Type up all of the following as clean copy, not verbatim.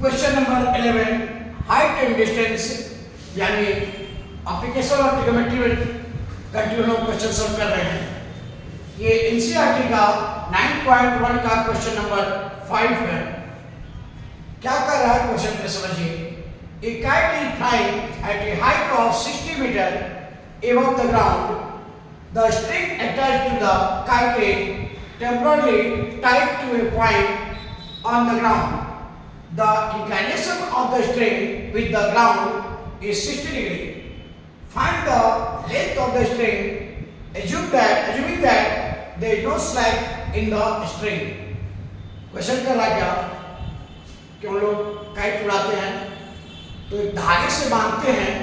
Question number 11 height and distance यानी application of trigonometry में continuous question solve कर रहे हैं। ये एनसीईआरटी का 9.1 का क्वेश्चन नंबर 5 है। क्या कर रहा है क्वेश्चन में समझिए। A kite is flying at a height of 60 meter above the ground. The string attached to the kite is temporarily tied to a point on the ground. The inclination of the string with the ground is 60 degree. Find the length of the string. Assuming that there is no slack in the string. Question कर रहा क्या कि हम लोग kite उड़ाते हैं तो एक धागे से बांधते हैं।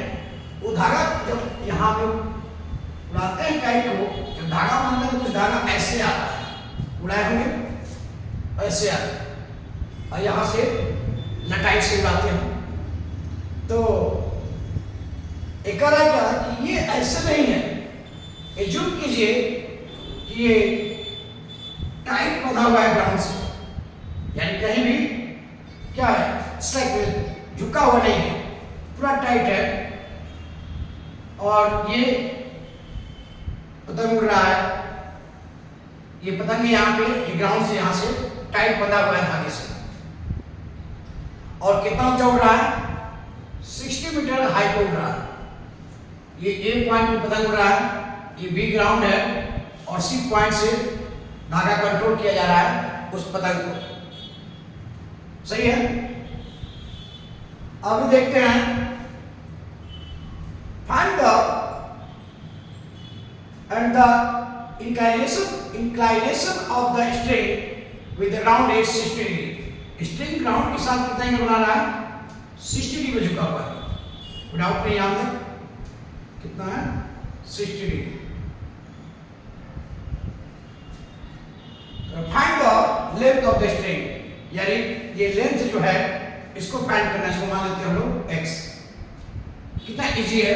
वो धागा जब यहाँ पे उड़ाते हैं काइट को, जब धागा बांधते हैं तो कुछ धागा ऐसे आता है, उड़ाए हुए ऐसे आता है और यहाँ से लटाई से उड़ाते हैं। तो एक क्या कि ये ऐसे नहीं है। एज्यूम कीजिए कि ये टाइट बंधा हुआ है ग्राउंड से, यानी कहीं भी क्या है स्लैक झुका हुआ नहीं है, पूरा टाइट है। और ये पतंग उड़ रहा है, ये पतंग यहाँ पे ये ग्राउंड से यहाँ से टाइट बंधा हुआ है धागे से। और कितना ऊंचा उड़ रहा है? 60 मीटर हाइट उड़ रहा है। ये ए पॉइंट पे पतंग उड़ रहा है, ये बी ग्राउंड है और सी पॉइंट से धागा कंट्रोल किया जा रहा है उस पतंग को। सही है। अब देखते हैं find the end the inclination of the string with the ground is 60 degree. String ground के साथ कितना एंगल बना रहा है? 60 डिग्री में झुका हुआ है। डाउट नहीं यहाँ तक कितना है? 60 degree. Find the length of the string, यानी ये लेंथ जो है इसको फाइंड करना है। इसको मान लेते हैं हम लोग x। कितना इजी है,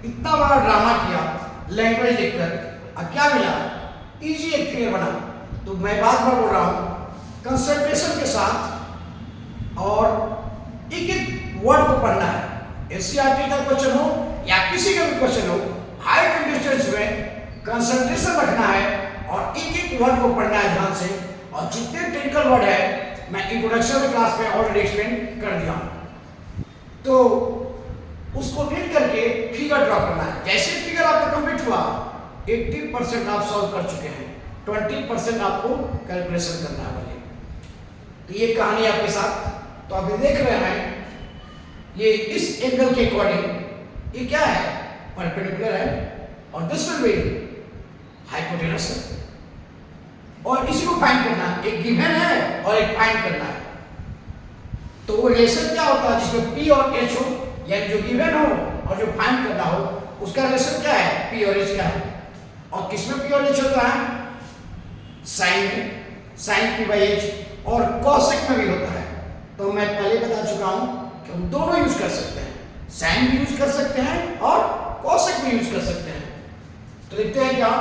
इतना बड़ा ड्रामा किया लैंग्वेज लिखकर, अब क्या मिला? इजी एक फिगर बना। तो मैं बार बार बोल रहा हूं कंसंट्रेशन के साथ और एक एक वर्ड को पढ़ना है। एनसीईआरटी का क्वेश्चन हो या किसी का भी क्वेश्चन हो, हाइट एंड डिस्टेंस में कंसंट्रेशन रखना है और एक एक वर्ड को पढ़ना है ध्यान से। और जितने टेक्निकल वर्ड है मैं इंट्रोडक्शन में क्लास में ऑलरेडी एक्सप्लेन कर दिया हूं, तो उसको रीड करके फिगर ड्रॉ करना है। जैसे फिगर आपका कंप्लीट हुआ 80% आप सॉल्व कर चुके हैं, 20% आपको कैलकुलेशन करना है। तो ये कहानी आपके साथ तो आप देख रहे हैं, ये इस एंगल के अकॉर्डिंग ये क्या है? परपेंडिकुलर है और दिस विल बी हाइपोटेनस है। और इसी को फाइंड करना है, एक गिवन है और एक फाइंड करना है। तो वो रिलेशन क्या होता है जिसमें P और H हो, यानी जो गिवन हो और जो फाइंड करना हो उसका रिलेशन क्या है? P और H क्या है? और किसमें P और H होता है? साइन में, साइन P by H, और कॉसेक में भी होता है। तो मैं पहले बता चुका हूं कि हम दोनों यूज कर सकते हैं, साइन भी यूज कर सकते हैं और कॉसेक भी यूज कर सकते हैं। तो देखते हैं क्या?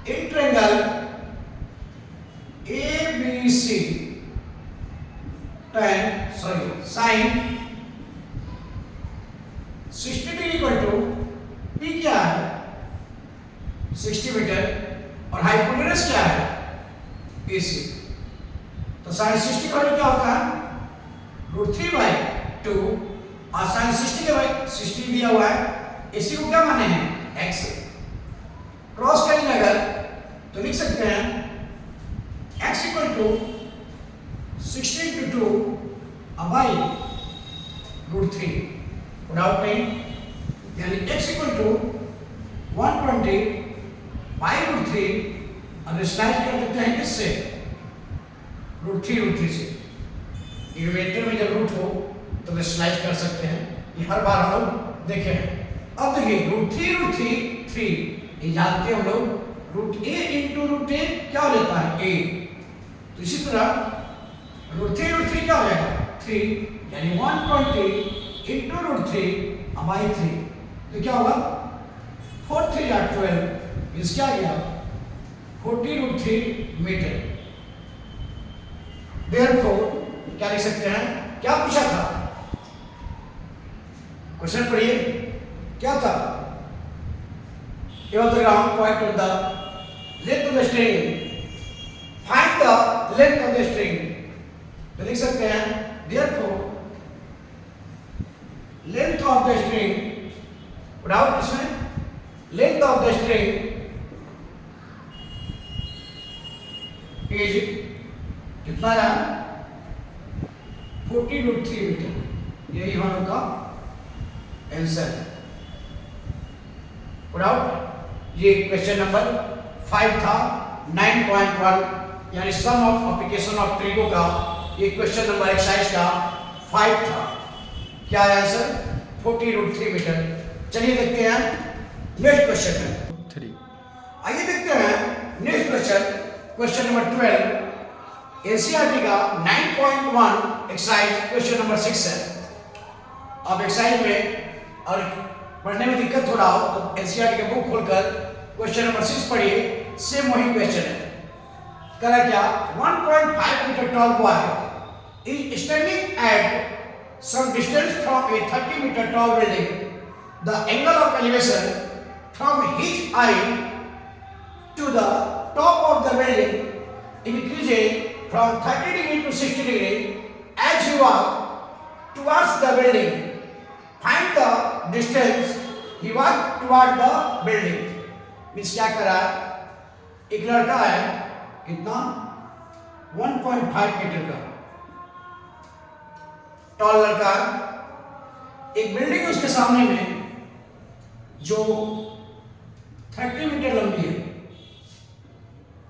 In triangle ABC sine 60 degree equal to P क्या है? 60 मीटर और हाइपोटेनस क्या है? AC। तो साइन 60 का वैल्यू क्या होता है? √3/2 और साइन 60 के 60 दिया हुआ है, AC को क्या माने हैं? x। क्रॉस करेंगे अगर तो लिख सकते हैं x equal to 60 × 2 by √3। Doubt नहीं, यानी x इक्वल टू 120 बाई √3 और स्लाइड कर देते हैं किससे? √3 से। न्यूमरेटर में जब रूट हो तो स्लाइड कर सकते हैं, ये हर बार हम लोग देखे हैं। अब देखिए √3 3 ये जानते हैं हम लोग, √a × √a क्या हो जाता है? a। तो इसी तरह √3 क्या हो जाएगा? 3, यानी 120 × √3/3। तो क्या होगा? 4 3 12, इस क्या गया? 40 √3 मीटर। Therefore क्या लिख सकते हैं? क्या पूछा था? क्वेश्चन पढ़िए, क्या था? Give the ground point on the length of the string. Find the length of the string. तो लिख सकते हैं therefore length of the string, doubt इसमें, length of the string is कितना रहा? 40.3 मीटर। यही हम लोग का आंसर है। डाउट? ये क्वेश्चन नंबर 5 था 9.1, यानी सम ऑफ एप्लीकेशन ऑफ ट्रिगो का ये क्वेश्चन नंबर एक्सरसाइज का 5 था। क्या है आंसर? 40√3 मीटर। चलिए देखते हैं नेक्स्ट क्वेश्चन में 3। आइए देखते हैं next question, question number 12 NCERT का 9.1 एक्सरसाइज क्वेश्चन नंबर 6 है। अब एक्सरसाइज में और पढ़ने में दिक्कत हो रहा हो तो एनसीईआरटी का बुक खोलकर क्वेश्चन नंबर 6 पढ़िए, सेम वही क्वेश्चन है। करा क्या? 1.5 metre tall boy is standing at some distance from a 30 metre tall building. The angle of elevation from his eye to the top of the building increases from 30 degree to 60 degree as he walk towards the building. Find the distance he walk toward the building. Means क्या करा? एक लड़का है, कितना? 1.5 metre का toll लड़का, एक building उसके सामने में जो 30 मीटर लंबी है।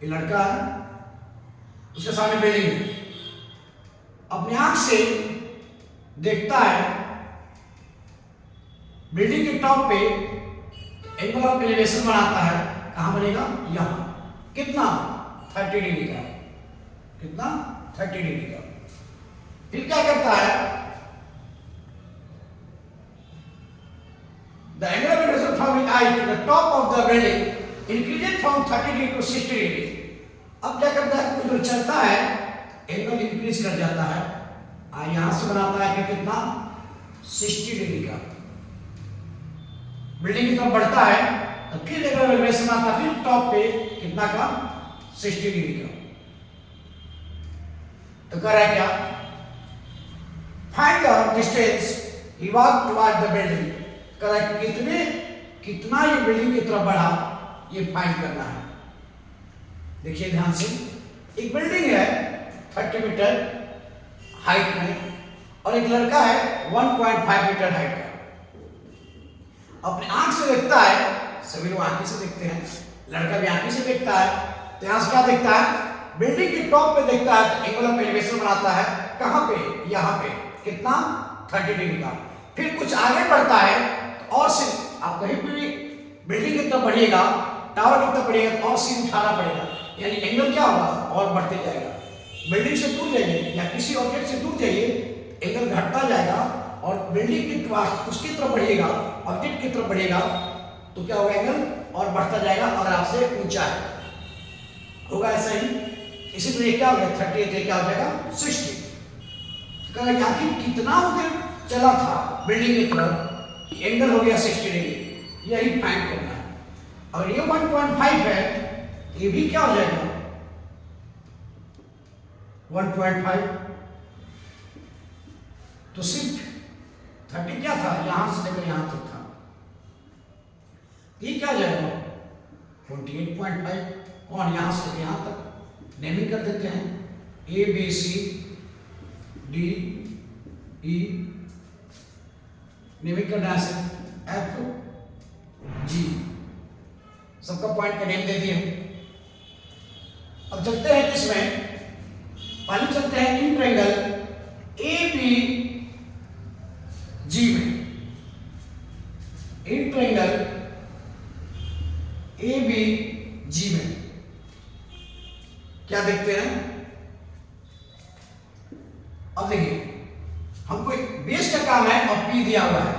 ये लड़का है, उसके सामने बिल्डिंग है, अपने आंख से देखता है बिल्डिंग के टॉप पे एंगल ऑफ एलिवेशन बनाता है। कहां बनेगा? यहां। कितना? 30 डिग्री का। कितना? 30 डिग्री का। फिर क्या करता है? The angle of elevation from eye to the top of the building increases from 30 degree to 60 degree. अब क्या करता है? कुछ जो चलता है एंगल इंक्रीज कर जाता है, यहां से बनाता है कि कितना? 60 डिग्री का। बिल्डिंग की तरफ बढ़ता है तो फिर एंगल ऑफ एलिवेशन आता है, फिर टॉप पे कितना का? 60 डिग्री का। तो कर रहा है क्या? Find the distance he walk toward the building. कर रहा है कितना ये बिल्डिंग की तरफ बढ़ा, ये फाइंड करना है। देखिए ध्यान से, एक बिल्डिंग है 30 मीटर हाइट में और एक लड़का है 1.5 मीटर हाइट का। अपने आंख से देखता है, सभी लोग आंखें से देखते हैं, लड़का भी आंखें से देखता है। तो यहां से क्या देखता है? बिल्डिंग के टॉप पे देखता है तो एंगल ऑफ एलिवेशन बनाता है। कहां पे? यहां पे। कितना? 30 डिग्री का। फिर कुछ आगे बढ़ता है तो और से आप कहीं भी बिल्डिंग की तरफ बढ़िएगा, टावर की तरफ बढ़िएगा तो और सीन उठाना पड़ेगा, यानी एंगल क्या होगा? और बढ़ते जाएगा। बिल्डिंग से दूर जाइए या किसी ऑब्जेक्ट से दूर जाइए, एंगल घटता जाएगा और बिल्डिंग के पास उसकी तरफ बढ़िएगा, ऑब्जेक्ट की तरफ बढ़िएगा तो क्या होगा? एंगल और बढ़ता जाएगा अगर आपसे ऊंचा है। होगा ऐसा ही। इसी तरह क्या हो गया? 30 क्या हो जाएगा? 60। आखिर कितना उधर चला था बिल्डिंग की तरफ, एंगल हो गया 60 डिग्री। यही फाइंड करना है। और ये 1.5 है, ये भी क्या हो जाएगा? 1.5। तो सिर्फ 30 क्या था? यहां से लेकर यहां तक था। ये क्या हो जाएगा? 48.5। कौन? यहां से यहां तक नेमिंग कर देते हैं, A B C D E, naming करना है, एफ जी, सबका पॉइंट का नेम दे दिए। अब चलते हैं किसमें? पहले चलते हैं इन ट्रायंगल ए बी जी में। इन ट्रायंगल ए बी जी में क्या देखते हैं? अब देखिए, हमको बेस का काम है और पी दिया हुआ है,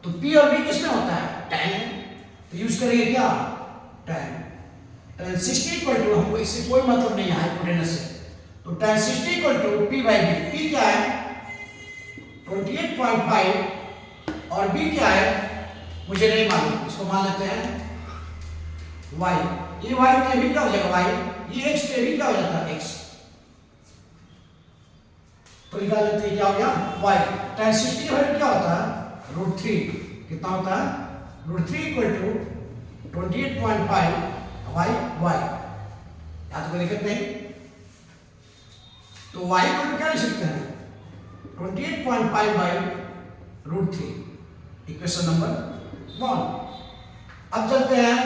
तो पी और बी किसमें होता है? tan में। तो यूज करेंगे क्या? tan। tan 60 इक्वल टू, हमको इससे कोई मतलब नहीं है हाइपोटेनस से, तो tan 60 equal to P by B. P क्या है 28.5 और B क्या है मुझे नहीं मालूम, इसको मान लेते हैं y। ये y के भी क्या हो जाएगा y, ये x के भी क्या हो जाता है x, तो निकाल लेते हैं क्या हो गया y। tan 60 की वैल्यू क्या होता है √3, कितना होता है √3 इक्वल टू 28.5 y। यहाँ तो कोई दिक्कत नहीं, तो y को क्या लिख सकते हैं 28.5 बाई √3, इक्वेशन नंबर 1। अब चलते हैं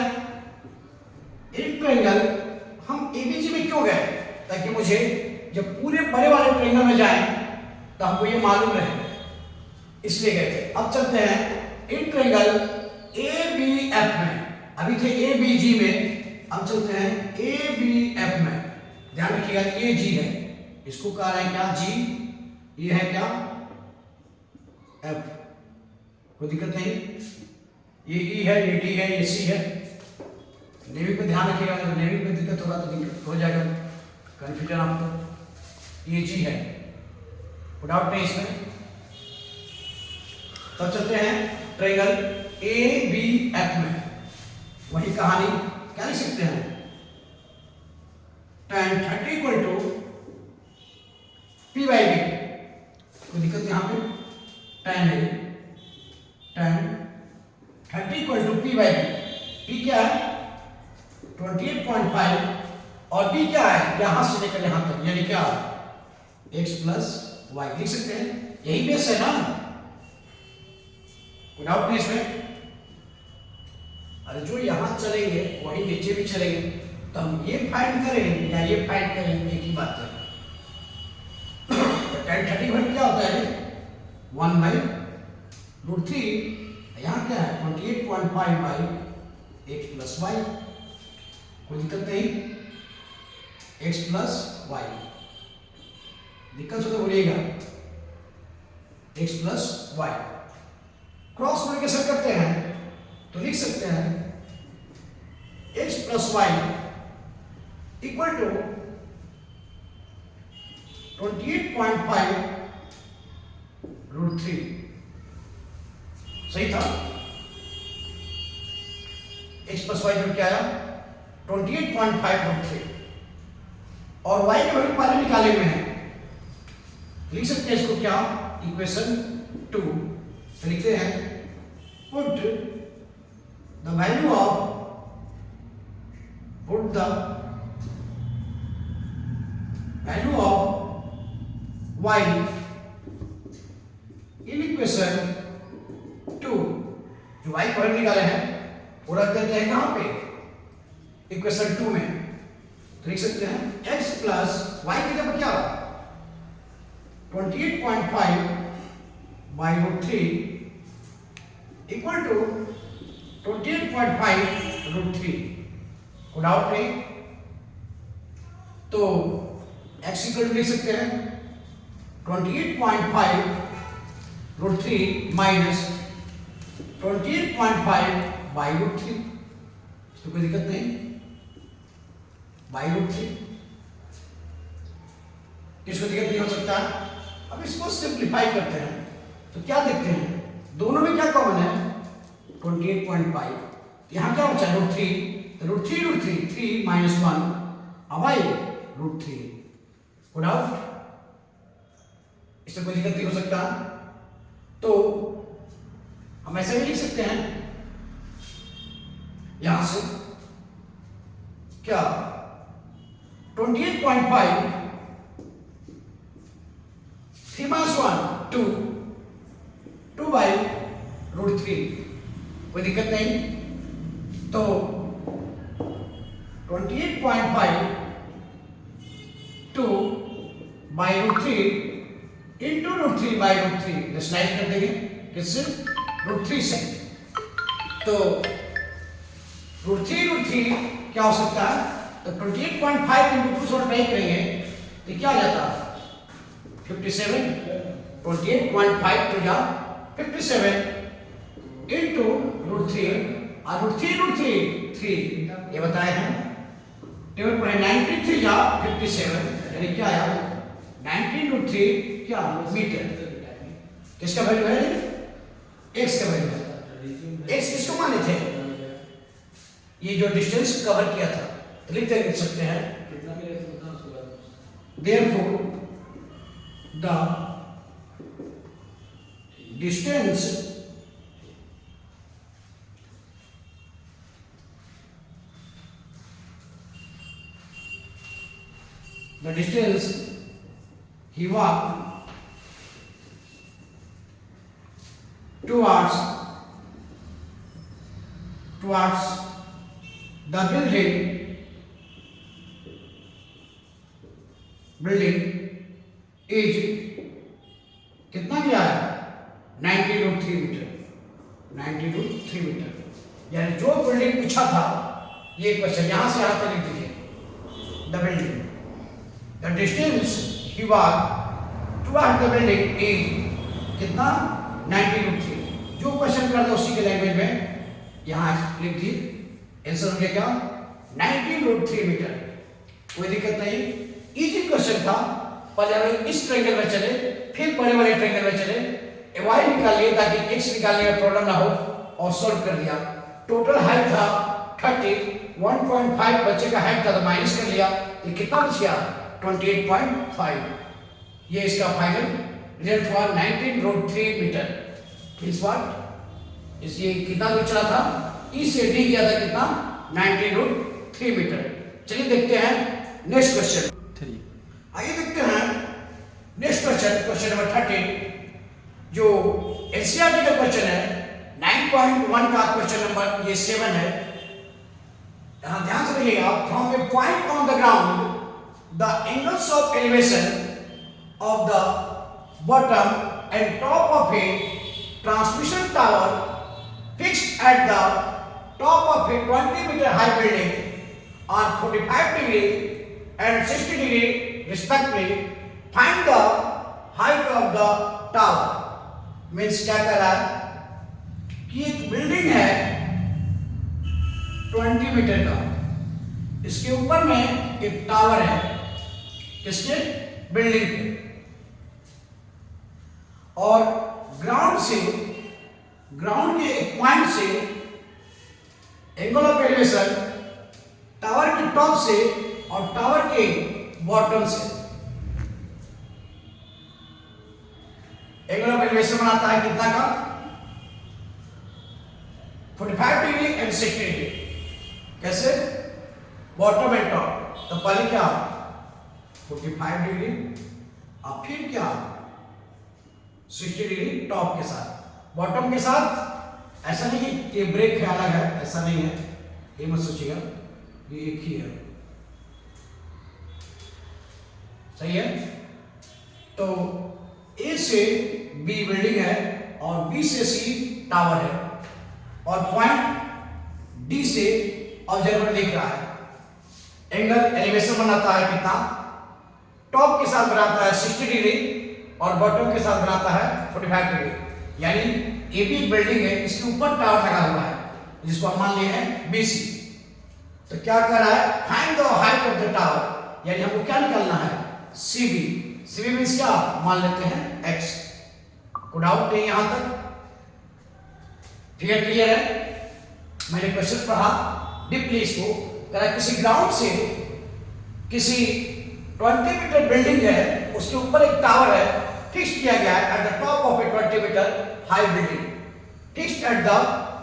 एक ट्रायंगल, हम एबीसी में क्यों गए, ताकि मुझे जब पूरे बड़े वाले ट्रायंगल में जाए तो हमको ये मालूम रहे, इसलिए गए थे। अब चलते हैं एक ट्रायंगल एबीएफ में, अभी थे एबीजी में, अब चलते हैं एबीएफ में। ध्यान रखिएगा ये जी है, इसको कह रहे हैं क्या जी, ये है क्या एफ, कोई दिक्कत नहीं। ये ई है, ये डी है, ये सी है। नेवी पे ध्यान रखिएगा, अगर नेवी पे दिक्कत होगा तो दिक्कत हो जाएगा, कंफ्यूजन आपको। ये जी है, पुट आउट नहीं इसमें। तब चलते हैं ट्रायंगल ए बी एफ में, वही कहानी क्या लिख सकते हैं tan 30 equal to P by B. कोई दिक्कत यहाँ पे, tan है, tan 30 equal to P by B. P क्या है 28.5 और B क्या है यहां से लेकर यहां तक, यानी क्या x प्लस वाई लिख सकते हैं, यही बेस है ना, विदाउट बेस में। अरे जो यहां चलेंगे वही नीचे भी चलेंगे, तो हम ये फाइंड करें या ये फाइंड करें, एक ही बात है। तो tan 30 वैल्यू क्या होता है 1 बाई √3, यहाँ क्या है 28.5 बाई x प्लस वाई, कोई दिक्कत नहीं, x प्लस वाई। दिक्कत हो तो बोलिएगा, x plus y. Cross multiplication करते हैं तो लिख सकते हैं x plus y equal to 28.5 √3। सही था, x प्लस वाई क्या आया 28.5 √3, और y की वैल्यू पहले निकाले हुए हैं, लिख सकते हैं इसको क्या इक्वेशन 2। तो लिखते हैं put the value of y in equation 2। जो y की वैल्यू निकाले हैं वो रख देते हैं कहां पे इक्वेशन 2 में, तो लिख सकते हैं x प्लस y की जगह क्या 28.5 बाई √3 इक्वल टू 28.5 √3। को डाउट नहीं, तो x इक्वल टू लिख सकते हैं 28.5 √3 माइनस 28.5 बाई √3, तो कोई दिक्कत नहीं, बाई √3 किसको दिक्कत नहीं हो सकता। अब इसको सिंप्लीफाई करते हैं तो क्या देखते हैं, दोनों में क्या कॉमन है 28.5, यहां क्या बचा √3, तो √3 3 माइनस 1 अब आई √3। को डाउट, इससे कोई दिक्कत नहीं हो सकता। तो हम ऐसे भी लिख सकते हैं यहां से क्या 28.5 3 माइनस 1 2 बाई √3, कोई दिक्कत नहीं। तो 28.5 2 बाई √3 इंटू √3 बाई √3, रेशनलाइज कर देंगे किससे √3 से। तो √3 क्या हो सकता है, तो 28.5 इंटू 2 से मल्टीप्लाई करेंगे तो क्या आ जाता 57, 28.5 टू जा 57 इंटू √3 और √3 3 ये बताए हैं, टेबल पर 93 जा 57 यानी क्या आया 19√3 क्या मीटर। किसका वैल्यू है? एक्स का वैल्यू है। एक्स किसको माने थे? ये जो डिस्टेंस कवर किया था, तो लिख सकते हैं therefore the distance he walked towards the building is कितना गया है? 90√3 मीटर। 90√3 मीटर, यानी जो बिल्डिंग पूछा था, ये क्वेश्चन यहां से यहां तक लिख दीजिए। The building, the distance he walk toward the building is कितना? 90√3। जो क्वेश्चन कर दो उसी के लैंग्वेज में यहां लिख दिए। आंसर हो गया क्या? 19√3 मीटर। कोई दिक्कत नहीं, इजी क्वेश्चन था। पहले हम लोग इस ट्रायंगल में चले, फिर बड़े वाले ट्रायंगल में चले, y निकाल लिए ताकि x निकालने में प्रॉब्लम ना हो, और सॉल्व कर दिया। टोटल हाइट था 30, 1.5 बच्चे का हाइट था तो माइनस कर लिया, ये कितना बच गया? 28.5। ये इसका फाइनल रिजल्ट हुआ 19√3 मीटर। इस बार इसलिए कितना दूर चला था? ई से डी गया था कितना? 19√3 मीटर। चलिए देखते हैं नेक्स्ट क्वेश्चन। आइए देखते हैं नेक्स्ट क्वेश्चन, क्वेश्चन नंबर 13, जो एनसीईआरटी का क्वेश्चन है। 9.1 का क्वेश्चन नंबर ये 7 है। यहां ध्यान से देखिएगा। From a point on the ground the angles of elevation of the bottom and top of a transmission tower fixed at the top of a 20 metre high building on 45 degree and 60 degree respectively, find the height of the tower। Means क्या कर रहा है कि एक building है 20 metre का, इसके ऊपर में एक टावर है, किसके? बिल्डिंग पे, और ग्राउंड के एक पॉइंट से एंगल ऑफ एलिवेशन टावर के टॉप से और टावर के बॉटम से एंगल ऑफ एलिवेशन बनाता है कितना का? 45 डिग्री एंड 60 डिग्री। कैसे? Bottom and top. तो पहले क्या? 45 डिग्री, और फिर क्या? 60 डिग्री टॉप के साथ, बॉटम के साथ। ऐसा नहीं कि ये ब्रेक है अलग है, ऐसा नहीं है, ये मत सोचिएगा, ये एक ही है। सही है? तो ए से बी बिल्डिंग है और बी से सी टावर है, और पॉइंट डी से ऑब्जर्वर देख रहा है। एंगल एलिवेशन बनाता है कितना? टॉप के साथ बनाता है 60 डिग्री और बॉटम के साथ बनाता है 45 डिग्री। यानी ए बी बिल्डिंग है, इसके ऊपर टावर लगा हुआ है जिसको हम मान लिए हैं बीसी। तो क्या कर रहा है? Find the height of the tower, यानी हमको क्या निकालना है? सीबी। सीबी मीन्स क्या? मान लेते हैं एक्स। कोई डाउट नहीं यहां तक? फिगर क्लियर है? मैंने क्वेश्चन पढ़ा डीपली इसको। करा किसी ग्राउंड से किसी 20 मीटर बिल्डिंग है, उसके ऊपर एक टावर है, फिक्स किया गया है at the top of a 20 metre high building. Fixed at the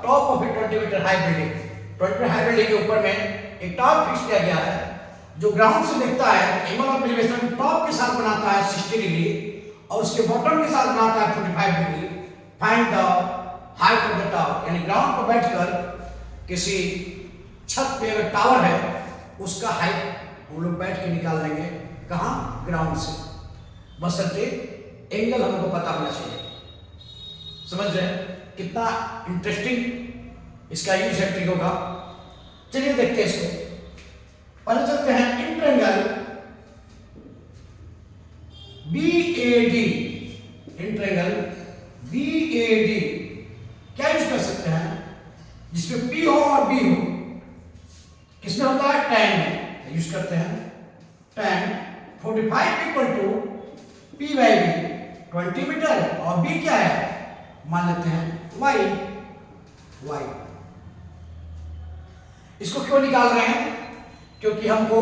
top of a 20 metre high building. 20 metre high building के ऊपर में एक टावर फिक्स किया गया है, जो ग्राउंड से दिखता है। एंगल ऑफ एलिवेशन टॉप के साथ बनाता है 60 डिग्री और उसके बॉटम के साथ बनाता है 45 degree. Find the height of the tower, यानी ग्राउंड पर बैठकर किसी छत पे अगर टावर है, उसका हाइट हम लोग बैठ के निकाल लेंगे। कहां? ग्राउंड से। बशर्ते एंगल हमको पता होना चाहिए। समझ रहे हैं कितना इंटरेस्टिंग इसका यूज है ट्रिको का? चलिए देखते हैं इसको। पहले चलते हैं इंट्रेंगल BAD। इंट्रेंगल BAD क्या यूज कर सकते हैं? जिसमें P हो और B हो। किसमें होता है? tan में यूज करते हैं। tan 45 equal to P by B 20 metre है और B क्या है, मान लेते हैं y। इसको क्यों निकाल रहे हैं, क्योंकि हमको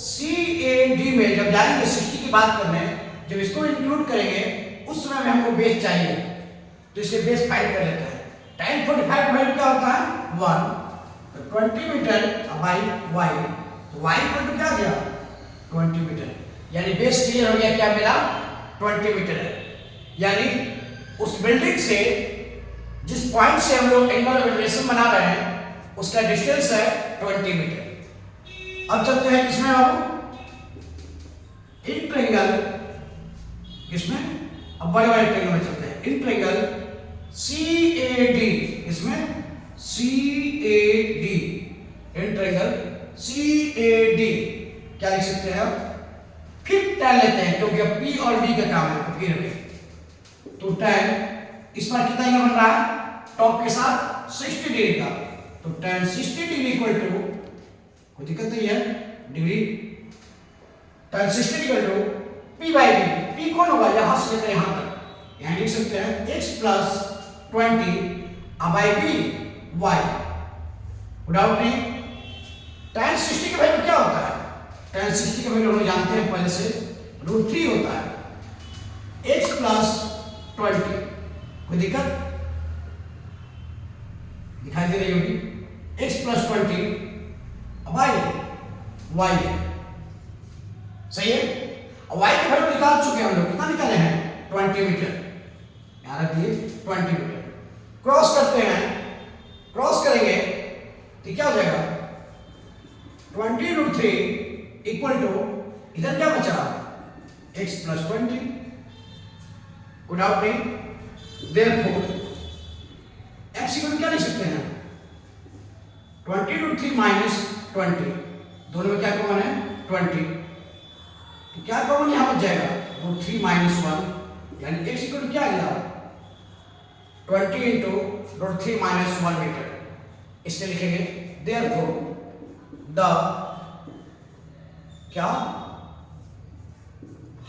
CAD में जब जाएंगे 60 की बात करने, जब इसको इंक्लूड करेंगे उस समय में हमको बेस चाहिए, तो इसलिए बेस फाइंड कर लेते हैं। tan 45 वैल्यू क्या होता है 1, तो 20 मीटर बाई y, तो y इक्वल टू क्या गया 20 मीटर, यानी बेस क्लियर हो गया, क्या मिला 20 मीटर है। यानी उस बिल्डिंग से जिस पॉइंट से हम लोग एंगल ऑफ एलिवेशन बना रहे हैं उसका डिस्टेंस है 20 मीटर। अब चलते हैं किसमें बाबू, इन ट्रायंगल, किसमें, अब बड़े बड़े ट्रायंगल में चलते हैं, इन ट्रायंगल CAD, इसमें CAD, इन ट्रायंगल CAD क्या लिख सकते हैं, फिर tan लेते हैं क्योंकि अब P और B का काम है, तो फिर तो tan इस पर कितना एंगल बन रहा है टॉप के साथ 60 डिग्री का, तो tan 60 डिग्री इक्वल टू, कोई दिक्कत नहीं है degree, tan 60 equal to P by B, P कौन होगा, यहां से लेकर यहां तक, यहां लिख सकते हैं x plus 20 by B y, doubt नहीं। tan 60 का वैल्यू क्या होता है, tan 60 का वैल्यू हम लोग जानते हैं पहले से, √3 होता है, x प्लस 20, कोई दिक्कत दिखाई दे रही होगी, x प्लस 20 बाई y है, सही है। y की वैल्यू निकाल चुके हैं हम लोग, कितना निकाले हैं 20 मीटर, यहां रख दिए 20 मीटर। क्रॉस करते हैं, क्रॉस करेंगे तो क्या हो जाएगा 20√3 इक्वल टू, इधर क्या बचा x प्लस 20, कोई डाउट नहीं। देयरफॉर x इक्वल क्या लिख सकते हैं 20√3 माइनस 20, दोनों में क्या कॉमन है 20, तो क्या कॉमन यहां बच जाएगा √3 माइनस 1, यानी x इक्वल क्या गया 20 इंटू √3 माइनस 1 मीटर, इसलिए लिखेंगे देयरफॉर द क्या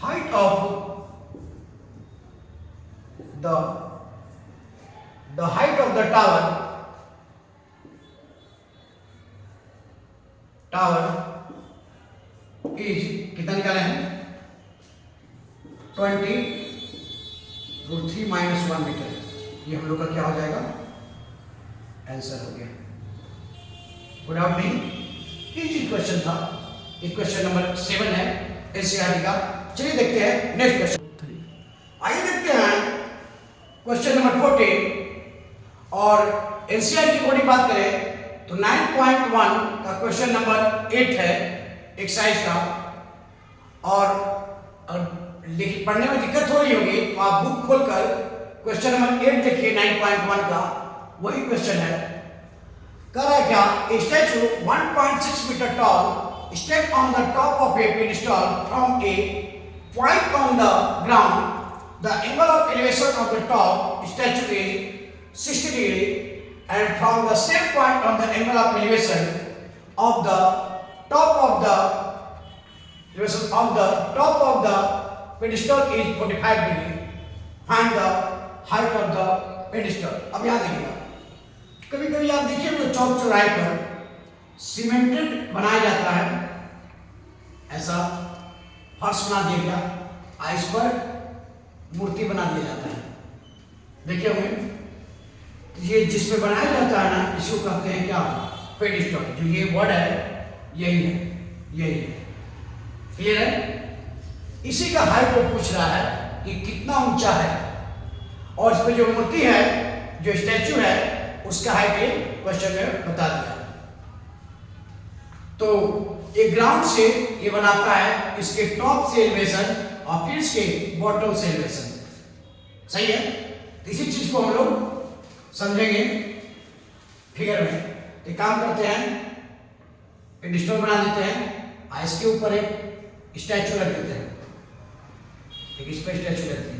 height of the height of the tower is कितना निकाले हैं 20√3 माइनस 1 मीटर, ये हम लोग का क्या हो जाएगा आंसर हो गया, कोई डाउट नहीं, इजी क्वेश्चन था। ये क्वेश्चन नंबर 7 है एनसीईआरटी का। चलिए देखते हैं नेक्स्ट क्वेश्चन, आइए देखते हैं क्वेश्चन नंबर 14, और एनसीईआरटी की बड़ी बात करें तो 9.1 का क्वेश्चन नंबर 8 है एक्सरसाइज का, और पढ़ने में दिक्कत हो रही होगी तो आप बुक खोलकर क्वेश्चन नंबर 8 देखिए, 9.1 का वही क्वेश्चन है। कह रहा है क्या, a statue 1.6 metre tall step on the top of a pedestal from a point on the ground, the angle of elevation of the top statue is 60 degree, and from the same point on the angle of elevation of the top of the elevation of the top of the pedestal is 45 degree, find the height of the pedestal। अब यहाँ देखिएगा, कभी कभी आप देखिए तो चौक चौराहे पर सीमेंटेड बनाया जाता है, ऐसा फर्श बना दिया गया, इस पर मूर्ति बना दिया जाता है, देखिए होंगे, ये जिसमें बनाया जाता है ना इसको कहते हैं क्या पेडिस्टल, जो ये वर्ड है यही है, यही है, क्लियर है। इसी का हाइट वो पूछ रहा है कि कितना ऊंचा है, और इस पे जो मूर्ति है, जो स्टैचू है, उसका हाइट क्वेश्चन में बता दिया। तो एक ग्राउंड से ये बनाता है, इसके टॉप से एलिवेशन और फिर इसके बॉटम से एलिवेशन, सही है। इसी चीज को हम लोग समझेंगे फिगर में। तो काम करते हैं, पेडिस्टल बना देते हैं, इसके ऊपर एक स्टैचू रख देते हैं, एक इस पर स्टैचू रहती है,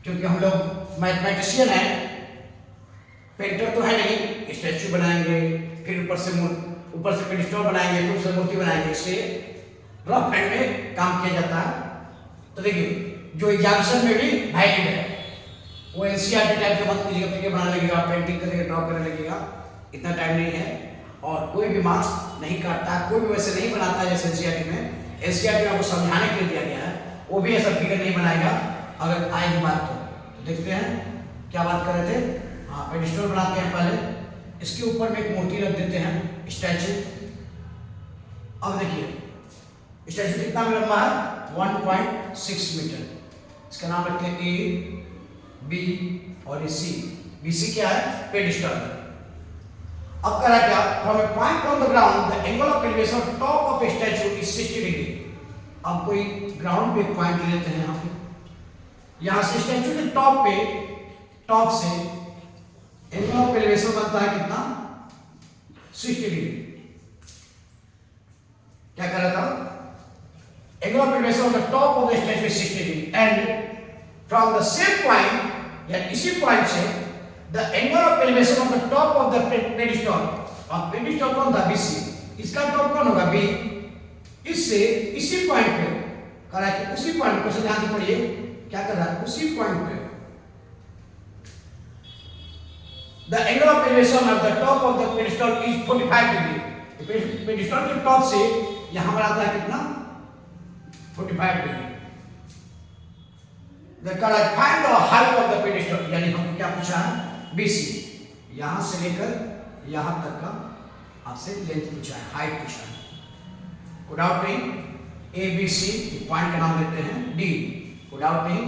क्योंकि हम लोग मैथमेटिशियन हैं, पेंटर तो है नहीं, स्टैचू बनाएंगे, फिर ऊपर से पेडिस्टल बनाएंगे, फिर से मूर्ति बनाएंगे, इसलिए रफ हैंड में काम किया जाता है। तो देखिए जो एग्जामिनेशन में भी वैलिड है, वो एनसीईआरटी टाइप का मत कीजिएगा, फिगर बनाने लगेगा, पेंटिंग करेगा, ड्रॉ करने लगेगा, इतना टाइम नहीं है। और कोई भी मार्क्स नहीं काटता, कोई भी वैसे नहीं बनाता है जैसे एनसीईआरटी में। एनसीईआरटी में आपको समझाने के लिए दिया गया है, वो भी ऐसा फिगर नहीं बनाएगा अगर आएगी बात तो देखते हैं क्या बात कर रहे थे। हाँ, पेडिस्टल बनाते हैं पहले, इसके ऊपर में एक मूर्ति रख देते हैं, स्टैचू। अब देखिए स्टैचू कितना लंबा है, 1.6 मीटर। इसका नाम रखते हैं ए, बी और ये सी। बीसी क्या है, पेडिस्टल। अब करा क्या, from a point on the ground the angle of elevation top of A statue is 60 degree. अब कोई ग्राउंड पे पॉइंट लेते हैं, यहाँ पे, यहाँ से स्टैचू के टॉप पे, टॉप से एंगल ऑफ एलिवेशन बनता है कितना, 60 डिग्री। क्या कर रहा था, angle of elevation of the top of the statue is 60 degree and from the same point, या इसी पॉइंट से the angle of elevation of the top of the pedestal, और पेडिस्टल कौन था, बीसी, इसका टॉप कौन होगा, बी। इससे इसी पॉइंट पे कर रहा है, उसी पॉइंट को ध्यान से पढ़िए, क्या कर रहा है, उसी पॉइंट पे the angle of elevation of the top of the pedestal is 45 degree. Pedestal के टॉप से यहां पर आता है कितना, 45 degree. The correct find the height of the pedestal, यानी हमको क्या पूछा है, बीसी, यहां से लेकर यहां तक का आपसे लेंथ पूछा है, हाइट पूछा है। कोई डाउट नहीं, ए बी सी पॉइंट का नाम लेते हैं, डी कोई डाउट नहीं।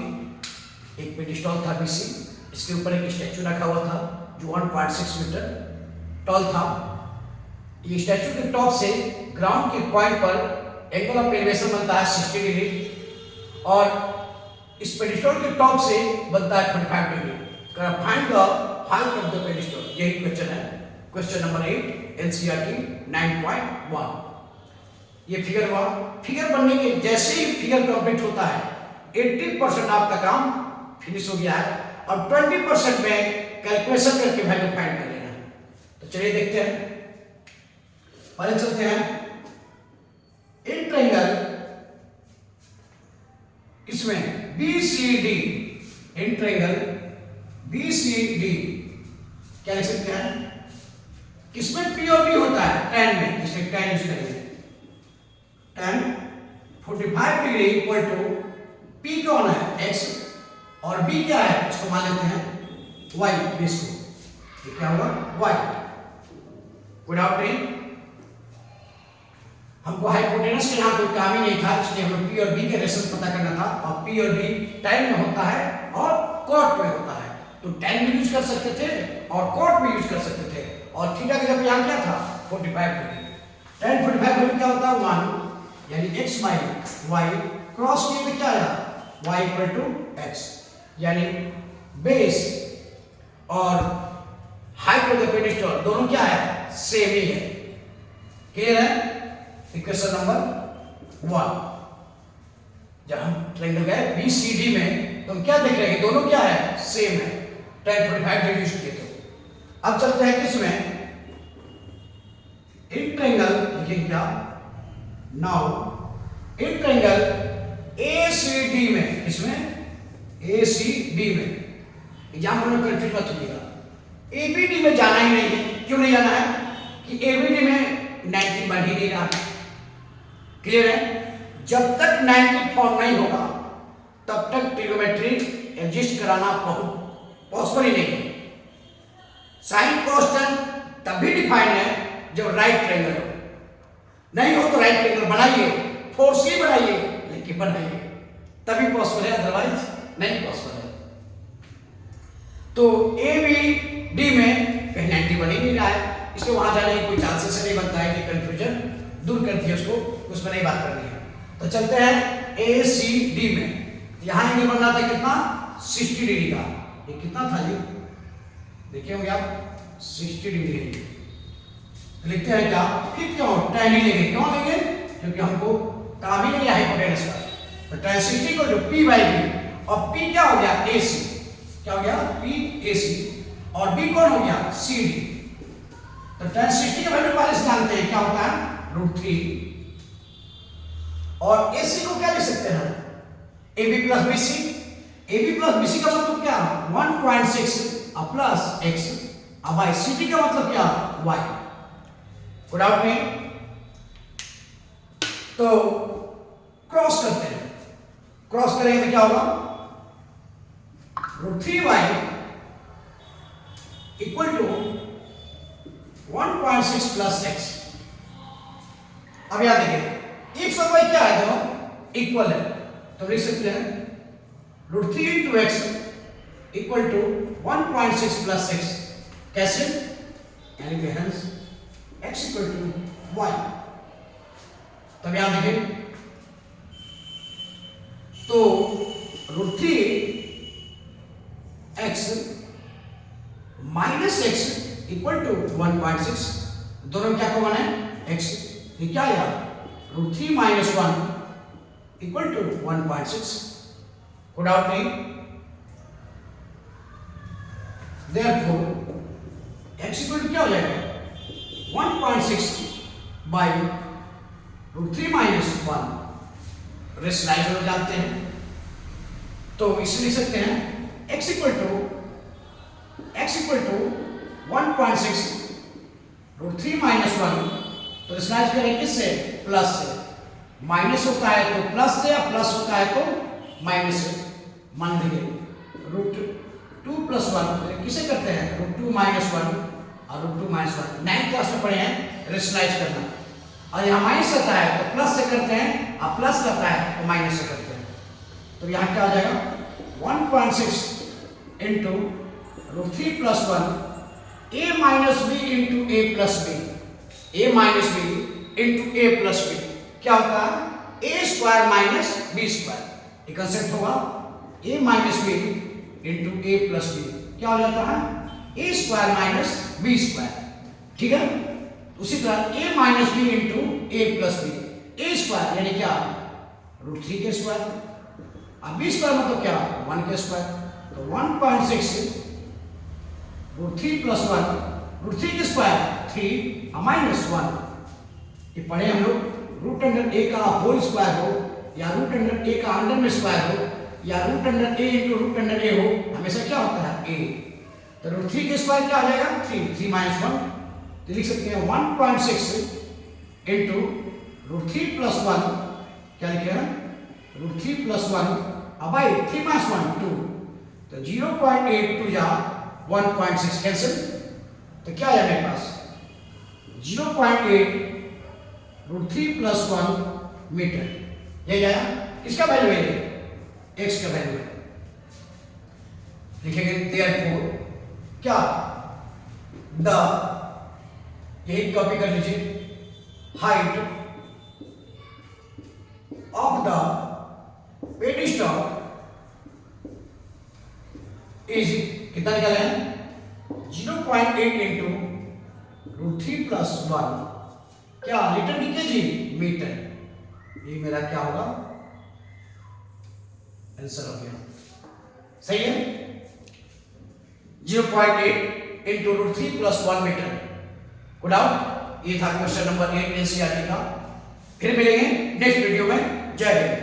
एक पेडिस्टल था बीसी, इसके ऊपर एक स्टैचू रखा हुआ था जो 1.6 मीटर टॉल था। ये स्टैचू के टॉप से ग्राउंड के पॉइंट पर एंगल ऑफ एलिवेशन बनता है 60 डिग्री, और इस पेडिस्टल के टॉप से बनता है 45 degree. Find the height of the pedestal, यही क्वेश्चन है, क्वेश्चन नंबर 8 एनसीईआरटी 9.1। ये फिगर हुआ। फिगर बनने के जैसे ही फिगर कंप्लीट होता है 80% आपका काम फिनिश हो गया है, और 20% में कैलकुलेशन करके वैल्यू फाइंड कर लेना है। तो चलिए देखते हैं, पहले चलते हैं इन ट्रायंगल, इसमें BCD, इन ट्रायंगल BCD क्या लिख सकते हैं, किसमें P और B होता है, tan में, जिसमें tan यूज करेंगे। tan 45 degree equal to P कौन है, x, और B क्या है, इसको मान लेते हैं y, बेस को, ये क्या होगा, y। कोई डाउट नहीं, हमको हाइपोटेनस के यहाँ कोई काम ही नहीं था, इसलिए हमें P और B के रेशो पता करना था, और P और B tan में होता है और cot में होता है, तो tan भी यूज कर सकते थे और cot भी यूज कर सकते थे, और थीटा का जब यहाँ क्या था, 45 डिग्री। tan 45 डिग्री क्या होता है, 1, यानी x बाई y, क्रॉस किए में क्या आया, y इक्वल टू x, यानी बेस और हाइट ऑफ द पेडिस्टल दोनों क्या है, सेम ही है। क्लियर है, इक्वेशन नंबर 1। जब हम ट्रायंगल गए BCD में तो हम क्या देख रहे हैं कि दोनों क्या है, सेम है, tan 45 डिग्री यूज किए। तो अब चलते हैं किसमें, इन ट्रायंगल, देखिए क्या, नाउ इन ट्रायंगल ACD में, किसमें, ACD में, एग्जाम्पल में कंफ्यूज मत होइएगा, ABD में जाना ही नहीं है। क्यों नहीं जाना है, कि ABD में 90 बन ही नहीं रहा। क्लियर है, जब तक 90 फॉर्म नहीं होगा तब तक ट्रिग्नोमेट्री एग्जिस्ट कराना बहुत पॉसिबल ही नहीं है। साइन कांस्टेंट तभी डिफाइन है जब राइट ट्रायंगल हो, नहीं हो तो राइट ट्रायंगल बनाइए, फोर्सली बनाइए, लेकिन बनाइए, तभी पॉसिबल है, अदरवाइज नहीं पॉसिबल है। तो ABD में कहीं 90 बन ही नहीं रहा है, इसलिए वहां जाने की कोई चांसेस नहीं बनता है, कि कंफ्यूजन दूर कर दिया उसको, उसमें नहीं बात करनी है। तो चलते हैं ACD में, यहां एंगल बनना था कितना, 60 डिग्री का। ये कितना था जी, देखिए होंगे आप, 60 डिग्री। लिखते हैं क्या, फिर क्यों tan ही लेंगे, क्यों लेंगे, क्योंकि हमको काम ही नहीं है हाइपोटेनस का। तो tan 60 को जो P बाई B, और P क्या हो गया, AC, क्या हो गया, PAC, और B कौन हो गया, CD। तो tan 60 के वैल्यू पहले से जानते हैं, क्या होता है, √3। और AC को क्या लिख सकते हैं? AB plus BC। AB plus BC का मतलब क्या? 1.6 प्लस x अब CD का मतलब क्या? y। कोई डाउट नहीं? तो क्रॉस करते हैं। क्रॉस करेंगे तो क्या होगा? √3y equal to 1.6 plus x। अब याद देखिए x और y क्या है? दोनों इक्वल है, तो लिख सकते हैं √3 into x equal to 1.6 plus x। कैसे? यानी कि hence x equal to y। तब याद देखिए तो √3 x minus x equal to 1.6, दोनों में क्या कॉमन है? x। ये क्या आया? √3 माइनस 1 इक्वल टू 1.6। कोई डाउट नहीं? देयरफॉर x इक्वल टू क्या हो जाएगा? 1.6 बाई √3 माइनस 1। रेशनलाइज हो जाते हैं, तो इसे लिख सकते हैं x इक्वल टू 1.6 √3 माइनस 1। तो रेशनलाइज करें किससे? प्लस से। माइनस होता है तो प्लस से, या प्लस होता है तो माइनस से। मान लीजिए √2 प्लस 1 किसे करते हैं? √2 माइनस 1 और √2 माइनस 1 9th क्लास में पढ़े हैं रेशनलाइज करना। और यहाँ माइनस रहता है तो प्लस से करते हैं, और प्लस रहता है तो माइनस से करते हैं। तो यहाँ क्या आ जाएगा? 1.6 into √3 plus 1 a minus b into a plus b. A minus b into a plus b क्या होता है? A square minus b square. ये कंसेप्ट होगा a minus b into a plus b क्या हो जाता है? A square minus b square. ठीक है, उसी तरह a minus b into a plus b. A square यानी क्या? √3 के स्क्वायर। अब बी स्क्वायर मतलब क्या? 1 के स्क्वायर। तो 1.6 √3 प्लस 1, √3 के स्क्वायर 3 माइनस 1। ये पढ़े हम लोग, रूट अंडर ए का होल स्क्वायर हो, या रूट अंडर ए का अंडर में स्क्वायर हो, या रूट अंडर ए इंटू रूट अंडर ए हो, हमेशा क्या होता है? ए। तो √3 के स्क्वायर क्या आ जाएगा? 3 माइनस 1। तो लिख सकते हैं 1.6 इंटू √3 प्लस 1 क्या लिखेगा? √3 प्लस 1 अब बाई 3 माइनस 1 2। तो 0.82 या 1.6 कैंसिल। तो क्या है मेरे पास? 0.8 √3 प्लस 1 मीटर। ये आया। किसका वैल्यू है? x का वैल्यू है। लिखेंगे देयरफॉर क्या? द, यही कॉपी कर लीजिए, height of the pedestal is कितना निकाला है? 0.8 इंटू √3 प्लस 1 क्या? लीटर की केजी? मीटर। ये मेरा क्या होगा? आंसर हो गया। सही है? 0.8 into √3 plus 1 metre. Good out. ये था क्वेश्चन नंबर 8 एनसीईआरटी का। फिर मिलेंगे नेक्स्ट वीडियो में। जय हिंद।